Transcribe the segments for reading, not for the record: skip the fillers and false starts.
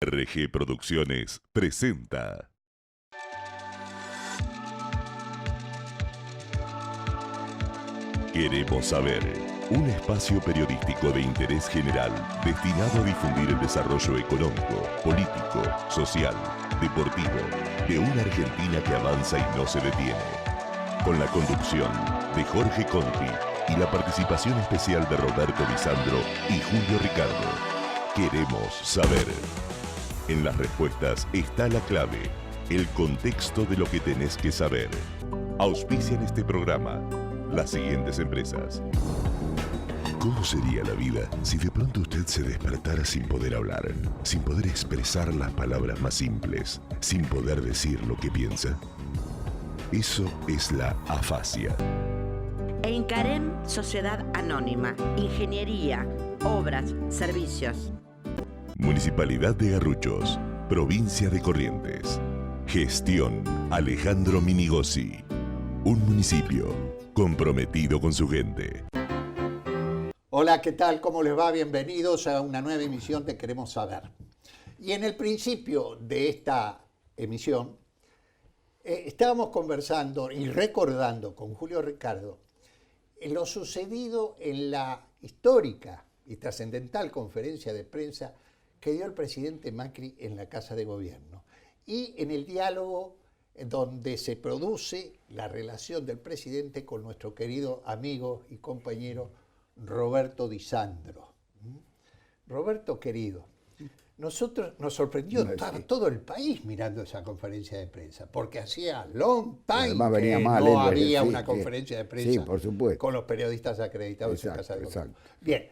RG Producciones presenta. Queremos saber, un espacio periodístico de interés general destinado a difundir el desarrollo económico, político, social, deportivo de una Argentina que avanza y no se detiene. Con la conducción de Jorge Conti y la participación especial de Roberto Lisandro y Julio Ricardo. Queremos saber. En las respuestas está la clave, el contexto de lo que tenés que saber. Auspician este programa las siguientes empresas. ¿Cómo sería la vida si de pronto usted se despertara sin poder hablar, sin poder expresar las palabras más simples, sin poder decir lo que piensa? Eso es la afasia. Encarem, Sociedad Anónima, Ingeniería, Obras, Servicios. Municipalidad de Garruchos, Provincia de Corrientes. Gestión Alejandro Minigosi. Un municipio comprometido con su gente. Hola, ¿qué tal? ¿Cómo les va? Bienvenidos a una nueva emisión de Queremos Saber. Y en el principio de esta emisión estábamos conversando y recordando con Julio Ricardo lo sucedido en la histórica y trascendental conferencia de prensa que dio el presidente Macri en la Casa de Gobierno y en el diálogo donde se produce la relación del presidente con nuestro querido amigo y compañero Roberto Lisandro. Roberto querido, nosotros nos sorprendió, estaba todo el país mirando esa conferencia de prensa, porque hacía long time que no había una conferencia de prensa por supuesto, con los periodistas acreditados en Casa de Gobierno. Bien,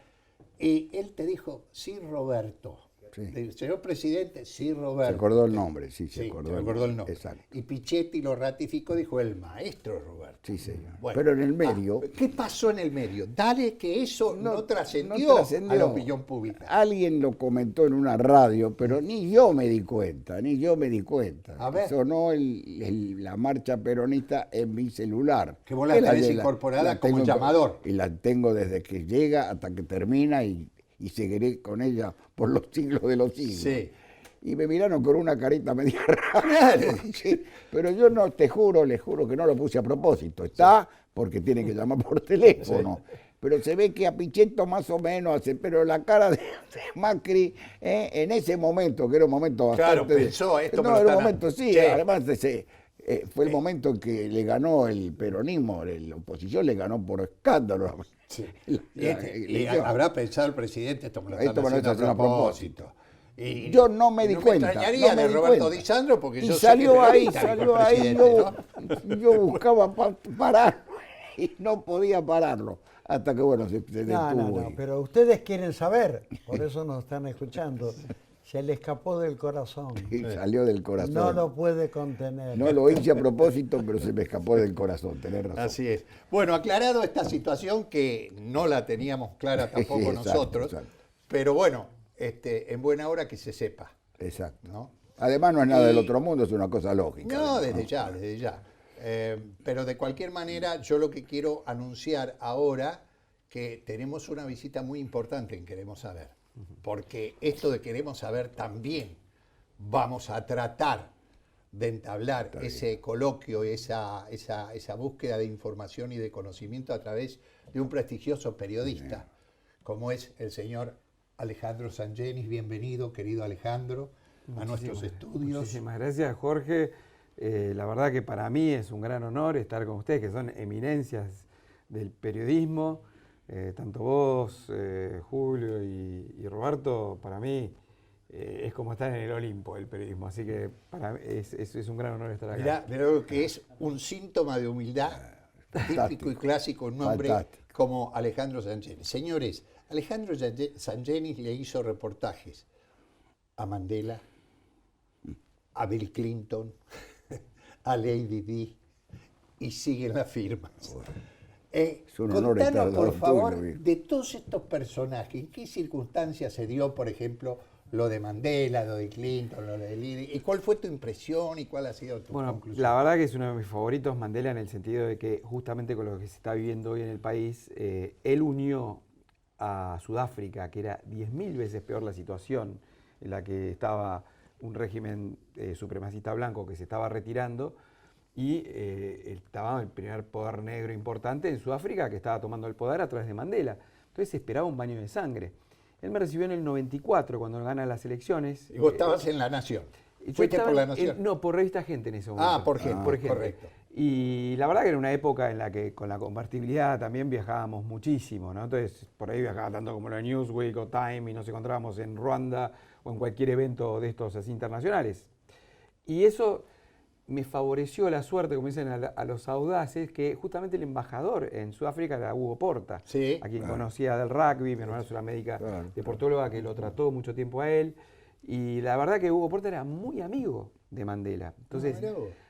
y él te dijo, sí, Roberto. Sí. Señor presidente, sí, Roberto. Se acordó el nombre, sí, se acordó el nombre. Exacto. Y Pichetti lo ratificó, dijo el maestro Roberto. Sí, señor. Bueno, pero en el medio... ¿qué pasó en el medio? Dale que eso no trascendió a la opinión pública. Alguien lo comentó en una radio, pero ni yo me di cuenta, A ver. Sonó la marcha peronista en mi celular. Que vos la tenés incorporada como llamador. Y la tengo desde que llega hasta que termina y seguiré con ella por los siglos de los siglos. Sí. Y me miraron con una carita media rara. Sí, pero yo no, les juro que no lo puse a propósito. Está porque tiene que llamar por teléfono. Sí. Pero se ve que a Pichetto más o menos hace, pero la cara de Macri, en ese momento, que era un momento bastante... Claro, pensó esto. No, era un momento, sí. Además fue el momento en que le ganó el peronismo, la oposición le ganó por escándalo. Sí. Y habrá pensado el presidente, esto me lo están haciendo a propósito. Y yo no me di cuenta. Me extrañaría de Roberto Lisandro porque y yo salió ahí, ¿no? yo buscaba pararlo y no podía pararlo. Hasta que, bueno, se detuvo. No, pero ustedes quieren saber, por eso nos están escuchando. Se le escapó del corazón. Sí, salió del corazón. No lo puede contener. No lo hice a propósito, pero se me escapó del corazón, tenés razón. Así es. Bueno, aclarado esta situación que no la teníamos clara tampoco nosotros, exacto. Pero bueno, en buena hora que se sepa. Exacto. ¿No? Además no es nada del otro mundo, es una cosa lógica. No, desde ya. Pero de cualquier manera, yo lo que quiero anunciar ahora que tenemos una visita muy importante en Queremos Saber. Porque esto de Queremos Saber también vamos a tratar de entablar ese coloquio, esa búsqueda de información y de conocimiento a través de un prestigioso periodista, como es el señor Alejandro Sangenis. Bienvenido, querido Alejandro, a nuestros estudios. Muchísimas gracias, Jorge. La verdad que para mí es un gran honor estar con ustedes, que son eminencias del periodismo. Tanto vos, Julio y Roberto, para mí es como estar en el Olimpo del periodismo, así que para mí es un gran honor estar acá. Mirá lo que es un síntoma de humildad típico y clásico, un hombre como Alejandro Sangenis. Señores, Alejandro Sangenis le hizo reportajes a Mandela, a Bill Clinton, a Lady Di, y siguen las firmas. Contanos, por favor, de todos estos personajes, ¿en qué circunstancias se dio, por ejemplo, lo de Mandela, lo de Clinton, lo de Lidi? ¿Y cuál fue tu impresión y cuál ha sido tu conclusión? La verdad que es uno de mis favoritos, Mandela, en el sentido de que justamente con lo que se está viviendo hoy en el país, él unió a Sudáfrica, que era 10.000 veces peor la situación en la que estaba un régimen supremacista blanco que se estaba retirando y estaba el primer poder negro importante en Sudáfrica que estaba tomando el poder a través de Mandela. Entonces se esperaba un baño de sangre. Él me recibió en el 94 cuando gana las elecciones. Y vos estabas en La Nación. ¿Fuiste por La Nación? No, por Revista Gente en ese momento. Ah, por Gente, correcto. Y la verdad que era una época en la que con la convertibilidad también viajábamos muchísimo, ¿no? Entonces, por ahí viajaba tanto como la Newsweek o Time y nos encontrábamos en Ruanda o en cualquier evento de estos así internacionales. Y eso me favoreció la suerte, como dicen a los audaces, que justamente el embajador en Sudáfrica era Hugo Porta, sí, a quien conocía del rugby, mi hermana es una médica deportóloga que lo trató mucho tiempo a él. Y la verdad que Hugo Porta era muy amigo de Mandela. Entonces,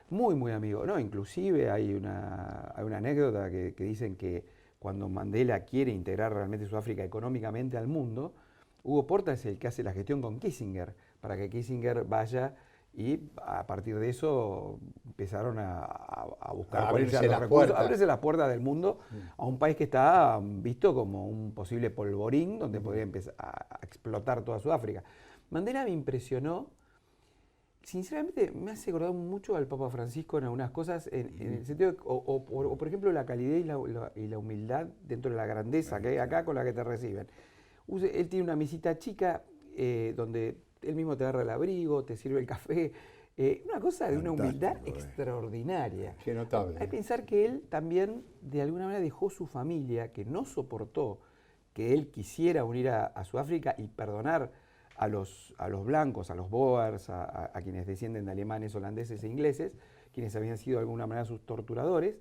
muy amigo. No, inclusive hay una anécdota que dicen que cuando Mandela quiere integrar realmente Sudáfrica económicamente al mundo, Hugo Porta es el que hace la gestión con Kissinger, para que Kissinger vaya y a partir de eso empezaron a buscar abrirse las puertas del mundo a un país que está visto como un posible polvorín donde podría empezar a explotar toda Sudáfrica. Mandela me impresionó, sinceramente me hace acordar mucho al Papa Francisco en algunas cosas, en el sentido, o por ejemplo la calidez y la humildad dentro de la grandeza que hay acá con la que te reciben. Él tiene una mesita chica donde él mismo te agarra el abrigo, te sirve el café, una cosa de una humildad extraordinaria. Qué notable. Hay que pensar que él también de alguna manera dejó su familia, que no soportó que él quisiera unir a Sudáfrica y perdonar a los blancos, a los Boers, a quienes descienden de alemanes, holandeses e ingleses, quienes habían sido de alguna manera sus torturadores.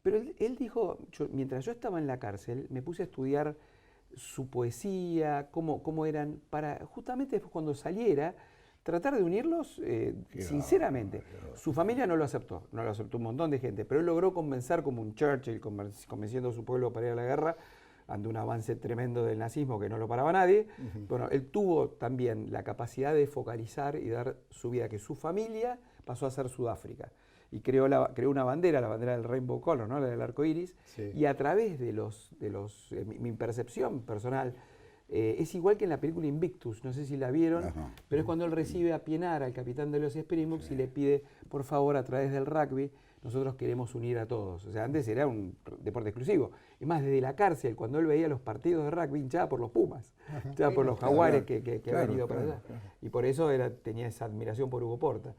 Pero él dijo, mientras yo estaba en la cárcel, me puse a estudiar su poesía, cómo eran, para justamente después cuando saliera, tratar de unirlos sinceramente. Su familia no lo aceptó un montón de gente, pero él logró convencer como un Churchill, convenciendo a su pueblo para ir a la guerra, ante un avance tremendo del nazismo que no lo paraba nadie. Bueno, él tuvo también la capacidad de focalizar y dar su vida, que su familia pasó a ser Sudáfrica. Y creó una bandera, la bandera del Rainbow Color, ¿no? La del arco iris. Sí. Y a través de mi percepción personal, es igual que en la película Invictus, no sé si la vieron, pero es cuando él recibe a Pienaar, al capitán de los Springboks, y le pide, por favor, a través del rugby, nosotros queremos unir a todos. O sea, antes era un deporte exclusivo. Es más, desde la cárcel, cuando él veía los partidos de rugby, hinchaba por los Pumas, hinchaba por los Jaguares que habían ido para allá. Y por eso tenía esa admiración por Hugo Porta.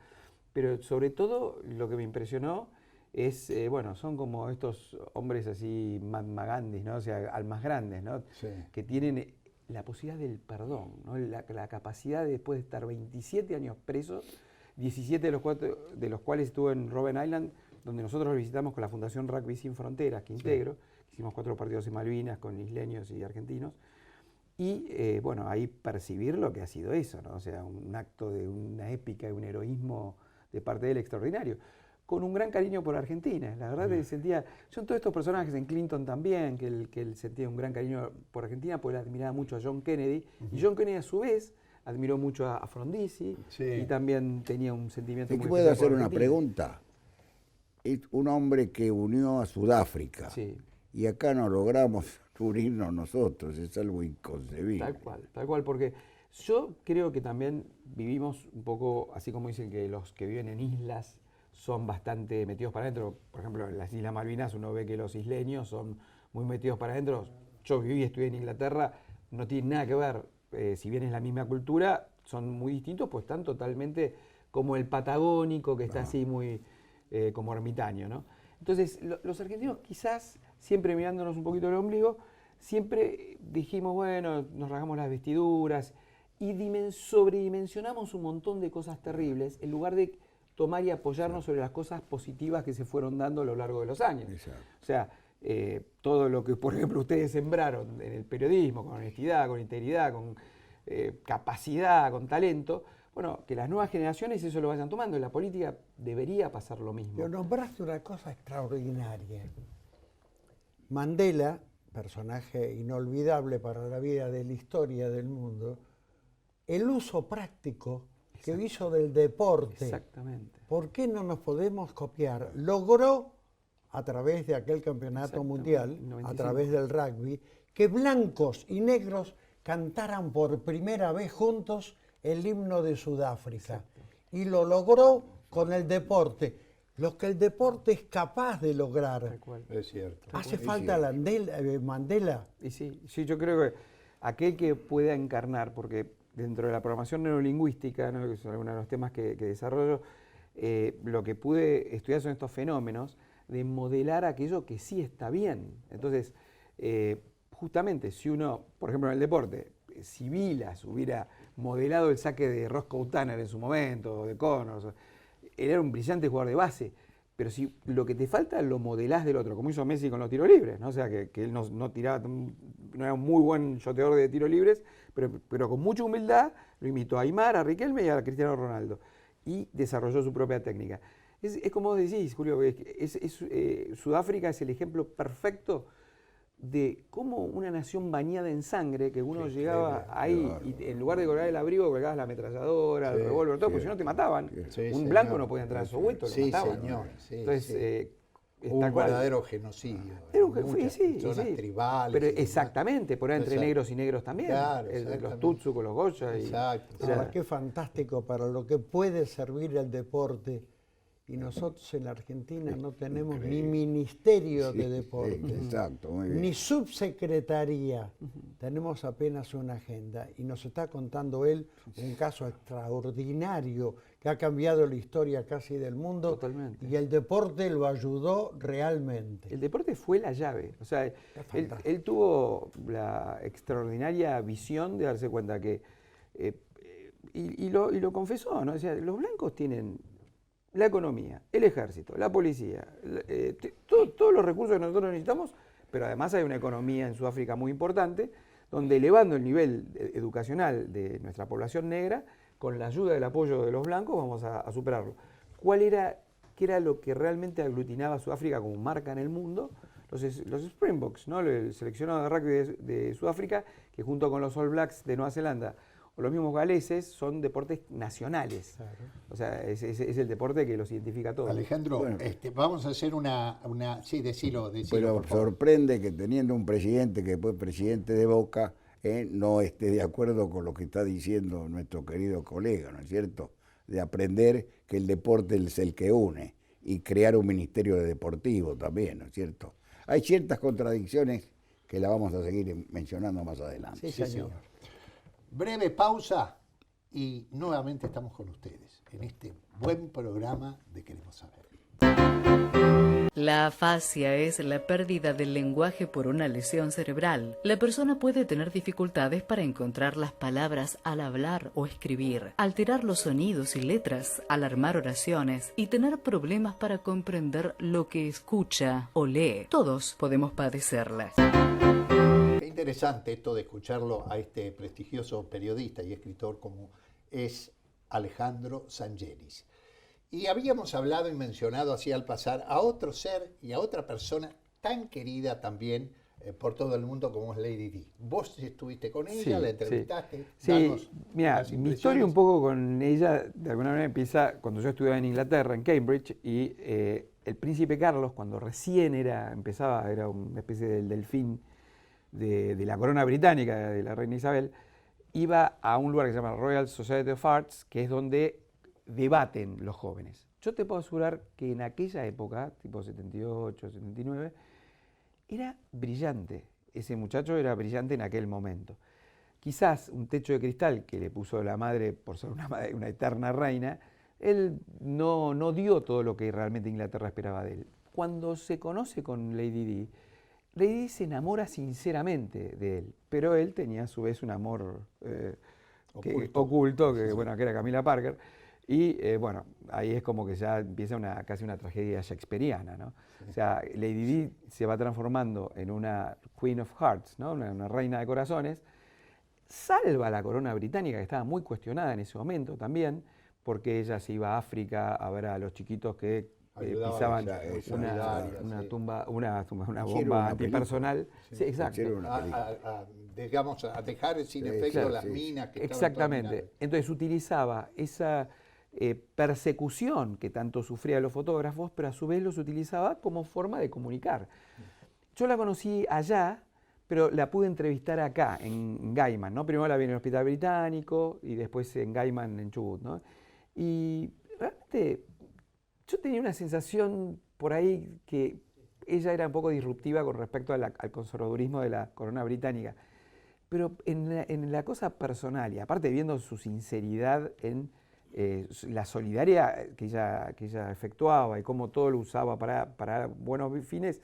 Pero sobre todo, lo que me impresionó es, son como estos hombres así, Mahatma Gandhi, ¿no? O sea, almas grandes, ¿no? Sí. Que tienen la posibilidad del perdón, ¿no? La capacidad de, después de estar 27 años presos, 17 de los cuales estuvo en Robben Island, donde nosotros lo visitamos con la Fundación Rugby Sin Fronteras, que integro. Hicimos 4 partidos en Malvinas con isleños y argentinos. Y ahí percibir lo que ha sido eso, ¿no? O sea, un acto de una épica y un heroísmo de parte de él extraordinario. Con un gran cariño por Argentina. La verdad que sentía, son todos estos personajes en Clinton también, que él sentía un gran cariño por Argentina, porque él admiraba mucho a John Kennedy. Y John Kennedy a su vez admiró mucho a Frondizi y también tenía un sentimiento muy ¿Puedo hacer una pregunta? Es un hombre que unió a Sudáfrica y acá no logramos unirnos nosotros, es algo inconcebible. Tal cual, porque yo creo que también vivimos un poco, así como dicen que los que viven en islas son bastante metidos para adentro. Por ejemplo, en las Islas Malvinas uno ve que los isleños son muy metidos para adentro. Yo viví y estudié en Inglaterra, no tiene nada que ver. Si bien es la misma cultura, son muy distintos, pues están totalmente como el patagónico, que está así muy como ermitaño, ¿no? Entonces, los argentinos quizás, siempre mirándonos un poquito el ombligo, siempre dijimos, bueno, nos rasgamos las vestiduras y sobredimensionamos un montón de cosas terribles en lugar de tomar y apoyarnos sobre las cosas positivas que se fueron dando a lo largo de los años. O sea, todo lo que, por ejemplo, ustedes sembraron en el periodismo, con honestidad, con integridad, con capacidad, con talento, bueno, que las nuevas generaciones eso lo vayan tomando. En la política debería pasar lo mismo. Pero nombraste una cosa extraordinaria. Mandela, personaje inolvidable para la vida de la historia del mundo, el uso práctico que hizo del deporte. Exactamente. ¿Por qué no nos podemos copiar? Logró, a través de aquel campeonato mundial, 95. A través del rugby, que blancos y negros cantaran por primera vez juntos el himno de Sudáfrica. Y lo logró con el deporte. Lo que el deporte es capaz de lograr. Es cierto. ¿Hace falta Mandela? Y sí, yo creo que aquel que pueda encarnar, porque dentro de la programación neurolingüística, ¿no?, que son algunos de los temas que desarrollo, lo que pude estudiar son estos fenómenos de modelar aquello que sí está bien. Entonces, justamente si uno, por ejemplo en el deporte, si Vilas hubiera modelado el saque de Roscoe Tanner en su momento, o de Connors, él era un brillante jugador de base, pero si lo que te falta lo modelás del otro, como hizo Messi con los tiros libres, ¿no? O sea, que él no tiraba, no era un muy buen shoteador de tiros libres, pero con mucha humildad lo imitó a Aimar, a Riquelme y a Cristiano Ronaldo, y desarrolló su propia técnica. Es como vos decís, Julio, Sudáfrica es el ejemplo perfecto de cómo una nación bañada en sangre, que uno llegaba ahí y en lugar de colgar el abrigo colgabas la ametralladora, el revólver, todo, porque si no te mataban. Un blanco no podía entrar a Soweto, lo mataban. Entonces, un verdadero genocidio. Zonas tribales. Pero exactamente, por ahí entre negros y negros también. Claro, los Tutsu con los Goya. Exacto. Ahora, qué fantástico para lo que puede servir el deporte. Y nosotros en la Argentina no tenemos ni ministerio de deporte, exacto, muy bien, ni subsecretaría. Tenemos apenas una agenda. Y nos está contando él un caso extraordinario que ha cambiado la historia casi del mundo. Totalmente. Y el deporte lo ayudó realmente. El deporte fue la llave. O sea, él tuvo la extraordinaria visión de darse cuenta que, y lo confesó, ¿no? O sea, los blancos tienen la economía, el ejército, la policía, todos los recursos que nosotros necesitamos, pero además hay una economía en Sudáfrica muy importante, donde elevando el nivel educacional de nuestra población negra, con la ayuda del apoyo de los blancos, vamos a superarlo. ¿Qué era lo que realmente aglutinaba a Sudáfrica como marca en el mundo? Los Springboks, ¿no? El seleccionado de rugby de Sudáfrica, que junto con los All Blacks de Nueva Zelanda, o los mismos galeses, son deportes nacionales. Claro. O sea, es el deporte que los identifica a todos. Alejandro, bueno, vamos a hacer una sí, decilo. Pero sorprende que teniendo un presidente que fue presidente de Boca, no esté de acuerdo con lo que está diciendo nuestro querido colega, ¿no es cierto? De aprender que el deporte es el que une y crear un ministerio de deportivo también, ¿no es cierto? Hay ciertas contradicciones que la vamos a seguir mencionando más adelante. Sí, señor. Breve pausa y nuevamente estamos con ustedes en este buen programa de Queremos Saber. La afasia es la pérdida del lenguaje por una lesión cerebral. La persona puede tener dificultades para encontrar las palabras al hablar o escribir, alterar los sonidos y letras al armar oraciones y tener problemas para comprender lo que escucha o lee. Todos podemos padecerlas. Interesante esto de escucharlo a este prestigioso periodista y escritor como es Alejandro Sangelis. Y habíamos hablado y mencionado así al pasar a otro ser y a otra persona tan querida también por todo el mundo como es Lady Di. Vos estuviste con ella, la entrevistaste. Sí, mira, mi historia un poco con ella de alguna manera empieza cuando yo estudiaba en Inglaterra, en Cambridge, y el príncipe Carlos, cuando recién era una especie del delfín de la corona británica, de la reina Isabel, iba a un lugar que se llama Royal Society of Arts, que es donde debaten los jóvenes. Yo te puedo asegurar que en aquella época, tipo 78, 79, era brillante. Ese muchacho era brillante en aquel momento. Quizás un techo de cristal que le puso la madre por ser una eterna reina, él no dio todo lo que realmente Inglaterra esperaba de él. Cuando se conoce con Lady Di, Lady Di se enamora sinceramente de él, pero él tenía a su vez un amor oculto, que era Camila Parker, y bueno, ahí es como que ya empieza casi una tragedia shakespeariana, ¿no? Sí. O sea, Lady Di se va transformando en una Queen of Hearts, ¿no? Una reina de corazones, salva la corona británica, que estaba muy cuestionada en ese momento también, porque ella se iba a África a ver a los chiquitos que pisaban una bomba antipersonal. Sí, exacto. Digamos, a dejar sin efecto las minas que exactamente. Entonces utilizaba esa persecución que tanto sufrían los fotógrafos, pero a su vez los utilizaba como forma de comunicar. Yo la conocí allá pero la pude entrevistar acá, en Gaiman, ¿no? Primero la vi en el Hospital Británico y después en Gaiman, en Chubut, ¿no? Y realmente yo tenía una sensación por ahí que ella era un poco disruptiva con respecto al conservadurismo de la corona británica. Pero en la cosa personal, y aparte viendo su sinceridad en la solidaridad que ella efectuaba y cómo todo lo usaba para buenos fines,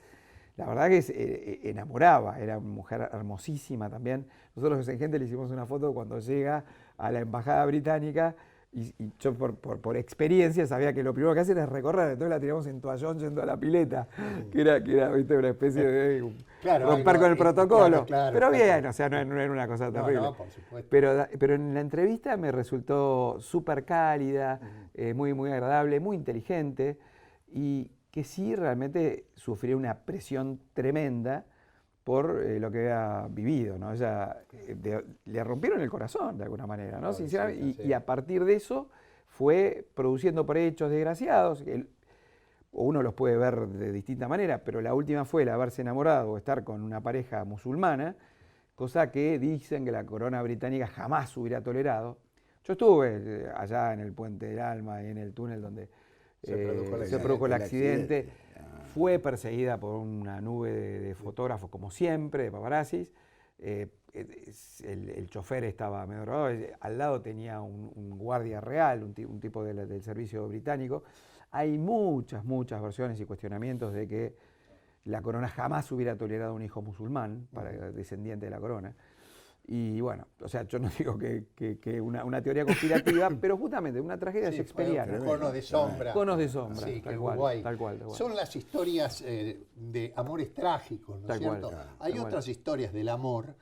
la verdad que enamoraba, era una mujer hermosísima también. Nosotros en Gente le hicimos una foto cuando llega a la embajada británica y yo por experiencia sabía que lo primero que hace era recorrer, entonces la tiramos en toallón yendo a la pileta, que era ¿viste? Una especie de romper con el protocolo. Pero bien, o sea, no era una cosa terrible. No, por supuesto. Pero en la entrevista me resultó súper cálida, muy, muy agradable, muy inteligente y que sí realmente sufría una presión tremenda por lo que había vivido, ¿no? Ella, le rompieron el corazón de alguna manera, ¿no? Sinceramente, y a partir de eso fue produciendo por hechos desgraciados, o uno los puede ver de distinta manera, pero la última fue el haberse enamorado o estar con una pareja musulmana, cosa que dicen que la corona británica jamás hubiera tolerado. Yo estuve allá en el Puente del Alma y en el túnel donde se produjo el accidente. Fue perseguida por una nube de fotógrafos, como siempre, de paparazzis. El chofer estaba medio drogado, al lado tenía un guardia real, un tipo del servicio británico. Hay muchas versiones y cuestionamientos de que la corona jamás hubiera tolerado un hijo musulmán, descendiente de la corona. Y bueno, o sea, yo no digo que una teoría conspirativa, pero justamente una tragedia shakespeariana. Conos de sombra. Conos de sombra, sí, tal cual. Son las historias de amores trágicos, ¿no es cierto? Hay otras historias del amor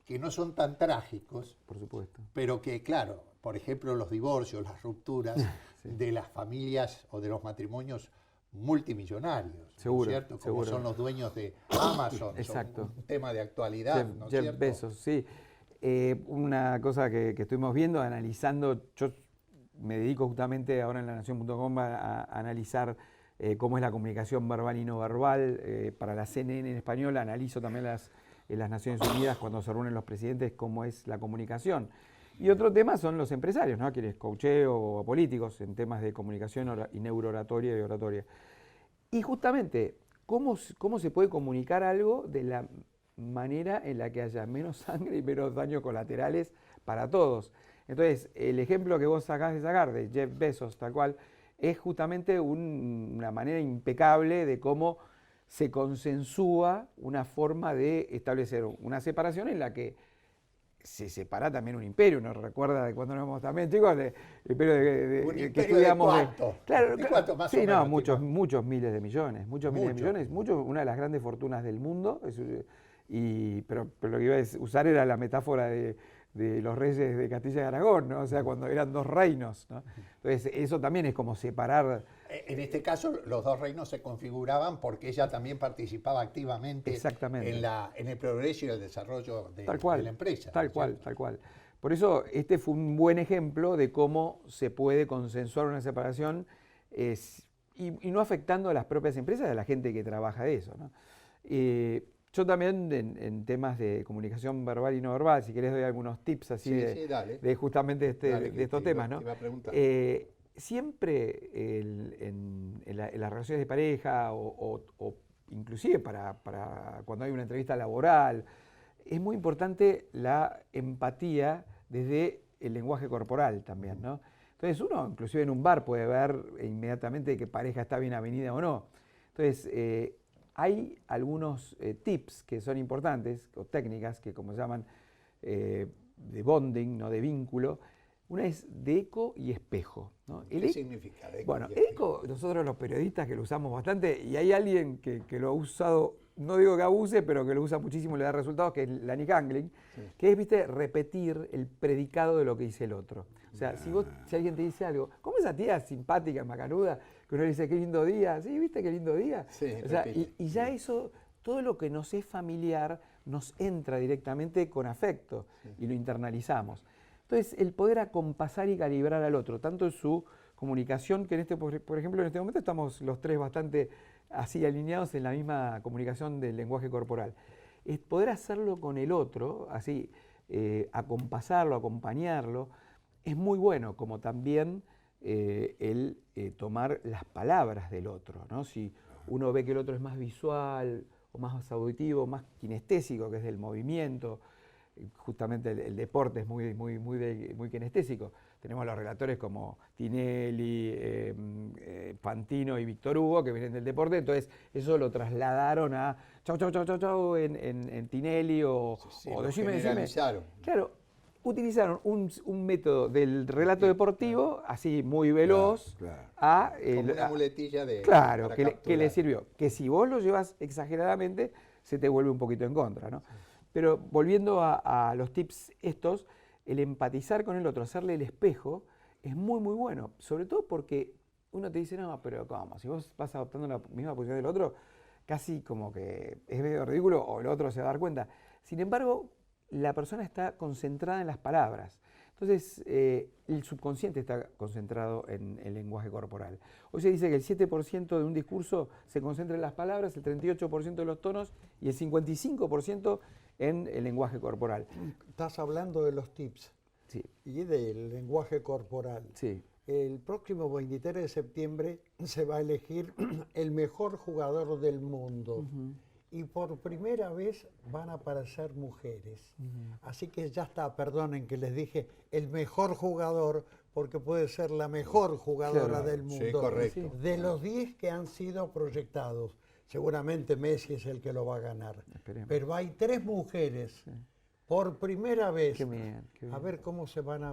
que no son tan trágicos, por supuesto, pero que, claro, por ejemplo, los divorcios, las rupturas de las familias o de los matrimonios multimillonarios, seguro, ¿no es cierto? Como seguro. son los dueños de Amazon, exacto. Son un tema de actualidad, ¿no es Jeff cierto? Bezos, sí. Una cosa que estuvimos viendo, analizando, yo me dedico justamente ahora en lanación.com a analizar cómo es la comunicación verbal y no verbal. Para la CNN en español analizo también en las Naciones Unidas cuando se reúnen los presidentes cómo es la comunicación. Y otro tema son los empresarios, ¿no? Quienes coacheo o políticos en temas de comunicación y neurooratoria y oratoria. Y justamente, ¿cómo se puede comunicar algo de la manera en la que haya menos sangre y menos daños colaterales para todos? Entonces, el ejemplo que vos acabas de sacar de Jeff Bezos, tal cual, es justamente una manera impecable de cómo se consensúa una forma de establecer una separación en la que se separa también un imperio. Uno recuerda de cuando éramos también chicos, el imperio que estudiamos. ¿De cuánto? Claro, ¿De cuánto más sí, o menos, muchos miles de millones, una de las grandes fortunas del mundo. Pero lo que iba a usar era la metáfora de los reyes de Castilla y Aragón, ¿no? O sea, cuando eran dos reinos, ¿no? Entonces, eso también es como separar. En este caso, los dos reinos se configuraban porque ella también participaba activamente en el progreso y el desarrollo de la empresa. Tal cual. Por eso, este fue un buen ejemplo de cómo se puede consensuar una separación y no afectando a las propias empresas y a la gente que trabaja de eso, ¿no? Yo también en temas de comunicación verbal y no verbal, si querés doy algunos tips así de justamente de estos temas, ¿no? Siempre en las relaciones de pareja o inclusive para cuando hay una entrevista laboral, es muy importante la empatía desde el lenguaje corporal también, ¿no? Entonces uno inclusive en un bar puede ver inmediatamente qué pareja está bien avenida o no. Entonces hay algunos tips que son importantes, o técnicas que como se llaman de bonding, ¿no? De vínculo. Una es de eco y espejo, ¿no? ¿Qué significa de eco? Bueno, eco, nosotros los periodistas que lo usamos bastante, y hay alguien que lo ha usado, no digo que abuse, pero que lo usa muchísimo y le da resultados, que es Lani Gangling, que es, viste, repetir el predicado de lo que dice el otro. O sea, si alguien te dice algo, como esa tía simpática, macanuda, que uno le dice, qué lindo día, sí, viste, qué lindo día. Sí, o sea, y ya eso, todo lo que nos es familiar, nos entra directamente con afecto y lo internalizamos. Entonces, el poder acompasar y calibrar al otro, tanto en su comunicación, que por ejemplo, en este momento estamos los tres bastante así alineados en la misma comunicación del lenguaje corporal. es poder hacerlo con el otro, así, acompasarlo, acompañarlo, es muy bueno, como también el tomar las palabras del otro, ¿no? Si uno ve que el otro es más visual o más auditivo, más kinestésico, que es del movimiento, justamente el deporte es muy kinestésico. Tenemos los relatores como Tinelli, Fantino y Víctor Hugo, que vienen del deporte, entonces eso lo trasladaron a chau en Tinelli o decime. Claro, utilizaron un método del relato deportivo, así muy veloz, como una muletilla de... Claro, que le sirvió. Que si vos lo llevas exageradamente, se te vuelve un poquito en contra, ¿no? Pero volviendo a los tips estos, el empatizar con el otro, hacerle el espejo, es muy bueno. Sobre todo porque uno te dice, no, pero ¿cómo? Si vos vas adoptando la misma posición del otro, casi como que es medio ridículo o el otro se va a dar cuenta. Sin embargo, la persona está concentrada en las palabras. Entonces, el subconsciente está concentrado en el lenguaje corporal. Hoy se dice que el 7% de un discurso se concentra en las palabras, el 38% de los tonos y el 55% en el lenguaje corporal. Estás hablando de los tips, sí, y del lenguaje corporal. Sí. El próximo 23 de septiembre se va a elegir el mejor jugador del mundo. Y por primera vez van a aparecer mujeres. Así que ya está, perdonen que les dije el mejor jugador, porque puede ser la mejor jugadora del mundo. Sí, correcto. De los 10 que han sido proyectados, seguramente Messi es el que lo va a ganar. Esperemos. Pero hay 3 mujeres, por primera vez. Qué bien. A ver cómo se van a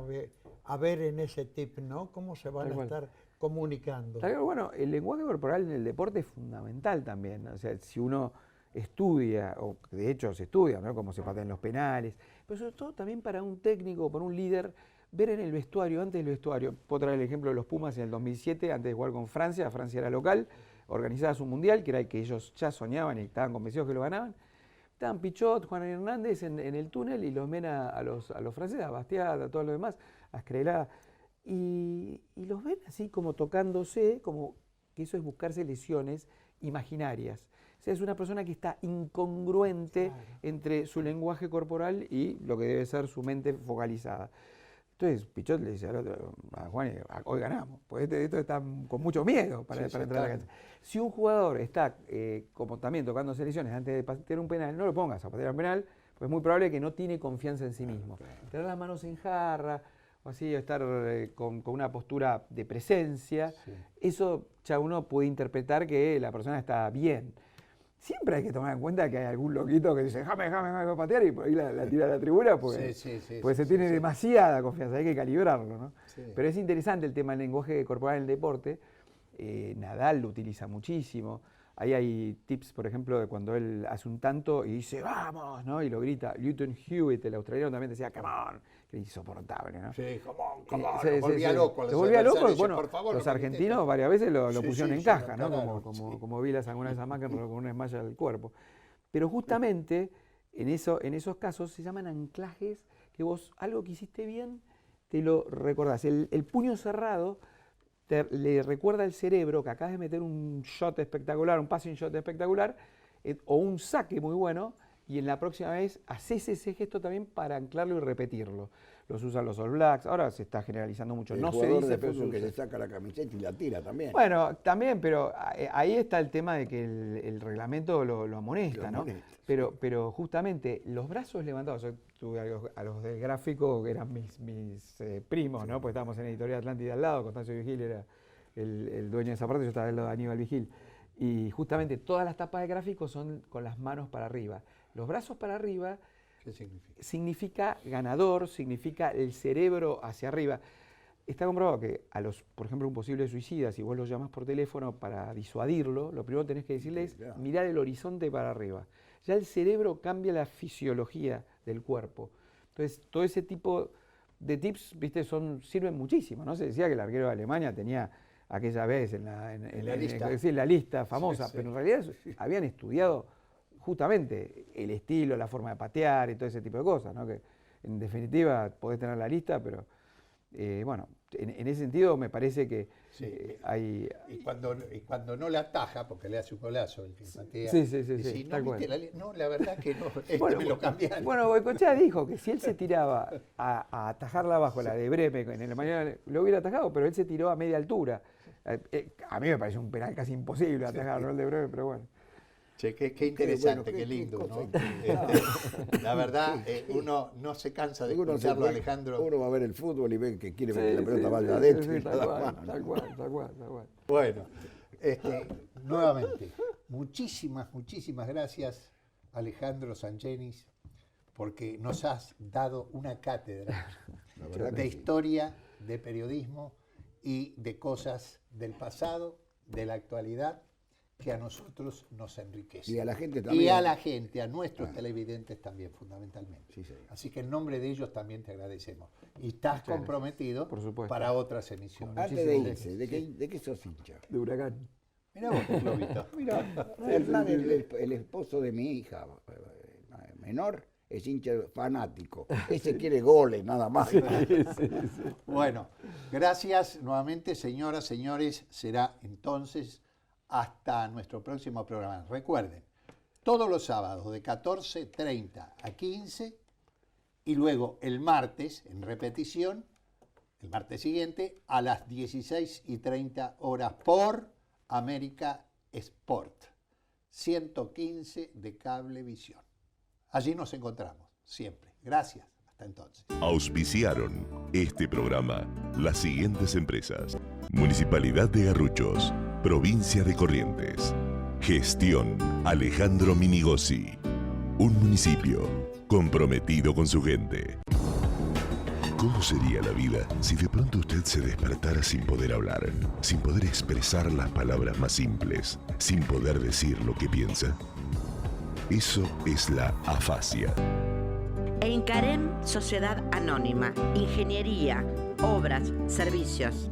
ver en ese tip, ¿no? Cómo se van a estar comunicando. Bueno, el lenguaje corporal en el deporte es fundamental también. O sea, si uno estudia, o de hecho se estudia, ¿no? Cómo se patean los penales, pero sobre todo también para un técnico, para un líder, ver en el vestuario, antes del vestuario. Puedo traer el ejemplo de los Pumas en el 2007, antes de jugar con Francia era local, organizaba su mundial, que era el que ellos ya soñaban y estaban convencidos que lo ganaban. Estaban Pichot, Juan Hernández en el túnel y los ven a los franceses, a Bastiat, a todos los demás, a Escrelá, y los ven así como tocándose, como que eso es buscarse lesiones imaginarias. O sea, es una persona que está incongruente entre su lenguaje corporal y lo que debe ser su mente focalizada. Entonces Pichot le dice al otro, a Juan, hoy ganamos, pues esto está con mucho miedo para entrar a la cancha. Si un jugador está como también tocando selecciones antes de patear un penal, no lo pongas a patear un penal, pues es muy probable que no tiene confianza en sí mismo. Tener las manos en jarra, o así, estar con una postura de presencia, eso ya uno puede interpretar que la persona está bien. Siempre hay que tomar en cuenta que hay algún loquito que dice, déjame patear, y por ahí la tira a la tribuna, porque se tiene demasiada confianza, hay que calibrarlo, ¿no? Pero es interesante el tema del lenguaje corporal en el deporte. Nadal lo utiliza muchísimo. Ahí hay tips, por ejemplo, de cuando él hace un tanto y dice, ¡vamos!, ¿no? Y lo grita. Newton Hewitt, el australiano, también decía, ¡come on!, que es insoportable, ¿no? Sí, come on, se volvía loco. Se volvía loco, dice, bueno, por favor, los argentinos varias veces lo pusieron en caja, ¿no? Claro, como Vilas alguna vez a Mackenroe con una esmalla del cuerpo. Pero justamente en esos casos se llaman anclajes, que vos algo que hiciste bien te lo recordás. El puño cerrado le recuerda al cerebro que acabas de meter un shot espectacular, un passing shot espectacular, o un saque muy bueno, y en la próxima vez haces ese gesto también para anclarlo y repetirlo. Los usan los All Blacks, ahora se está generalizando mucho. El no se jugador dice, de pero fútbol que le saca la camiseta y la tira también. Bueno, también, pero ahí está el tema de que el reglamento lo amonesta, ¿no? Pero justamente los brazos levantados, yo tuve a los del gráfico que eran mis primos, ¿no? Pues estábamos en Editorial Atlántida al lado, Constancio Vigil era el dueño de esa parte, yo estaba del lado de Aníbal Vigil. Y justamente todas las tapas de gráficos son con las manos para arriba. Los brazos para arriba, ¿qué significa? Significa ganador, significa el cerebro hacia arriba. Está comprobado que por ejemplo, un posible suicida, si vos lo llamás por teléfono para disuadirlo, lo primero que tenés que decirle es mirar el horizonte para arriba. Ya el cerebro cambia la fisiología del cuerpo. Entonces, todo ese tipo de tips, viste, sirven muchísimo, ¿no? Se decía que el arquero de Alemania tenía aquella vez en la lista famosa, pero en realidad habían estudiado justamente el estilo, la forma de patear y todo ese tipo de cosas, ¿no? Que en definitiva podés tener la lista, pero bueno, en ese sentido me parece que Sí. hay... Y cuando no la ataja, porque le hace un golazo el que patea, Sí, dice, tal ¿no viste cual. no, la verdad que no, Bueno, me lo cambiaron. Bueno, Goicoechea dijo que si él se tiraba a atajarla abajo, la de Breme, en el mañana lo hubiera atajado, pero él se tiró a media altura. A mí me parece un penal casi imposible atajarlo el de Breme, pero bueno. Che, qué interesante, bueno, qué lindo, qué ¿no? cosa La verdad, uno no se cansa de escucharlo, Alejandro. Uno va a ver el fútbol y ve que quiere que la Sí, pelota sí, vaya sí, adentro. sí, y tal nada cual, más. tal cual. Bueno, nuevamente, muchísimas gracias, Alejandro Sangenis, porque nos has dado una cátedra La verdad que de sí. historia, de periodismo y de cosas del pasado, de la actualidad, que a nosotros nos enriquece. Y a la gente también. Y a la gente, a nuestros televidentes también, fundamentalmente. Sí, señor. Así que en nombre de ellos también te agradecemos. Y estás comprometido Por supuesto. para otras emisiones. Antes de irse, ¿de qué sos hincha? De Huracán. Mirá vos, Globito. Mira, Hernán, el esposo de mi hija menor, es hincha fanático. Ese quiere goles, nada más. Bueno, gracias nuevamente, señoras, señores. Será entonces hasta nuestro próximo programa. Recuerden, todos los sábados de 14:30 a 15 y luego el martes en repetición, el martes siguiente a las 16:30 horas por América Sport 115 de Cablevisión. Allí nos encontramos siempre. Gracias. Hasta entonces. Auspiciaron este programa las siguientes empresas: Municipalidad de Garruchos, Provincia de Corrientes. Gestión Alejandro Minigossi. Un municipio comprometido con su gente. ¿Cómo sería la vida si de pronto usted se despertara sin poder hablar, sin poder expresar las palabras más simples, sin poder decir lo que piensa? Eso es la afasia. En Carem, Sociedad Anónima, Ingeniería, Obras, Servicios.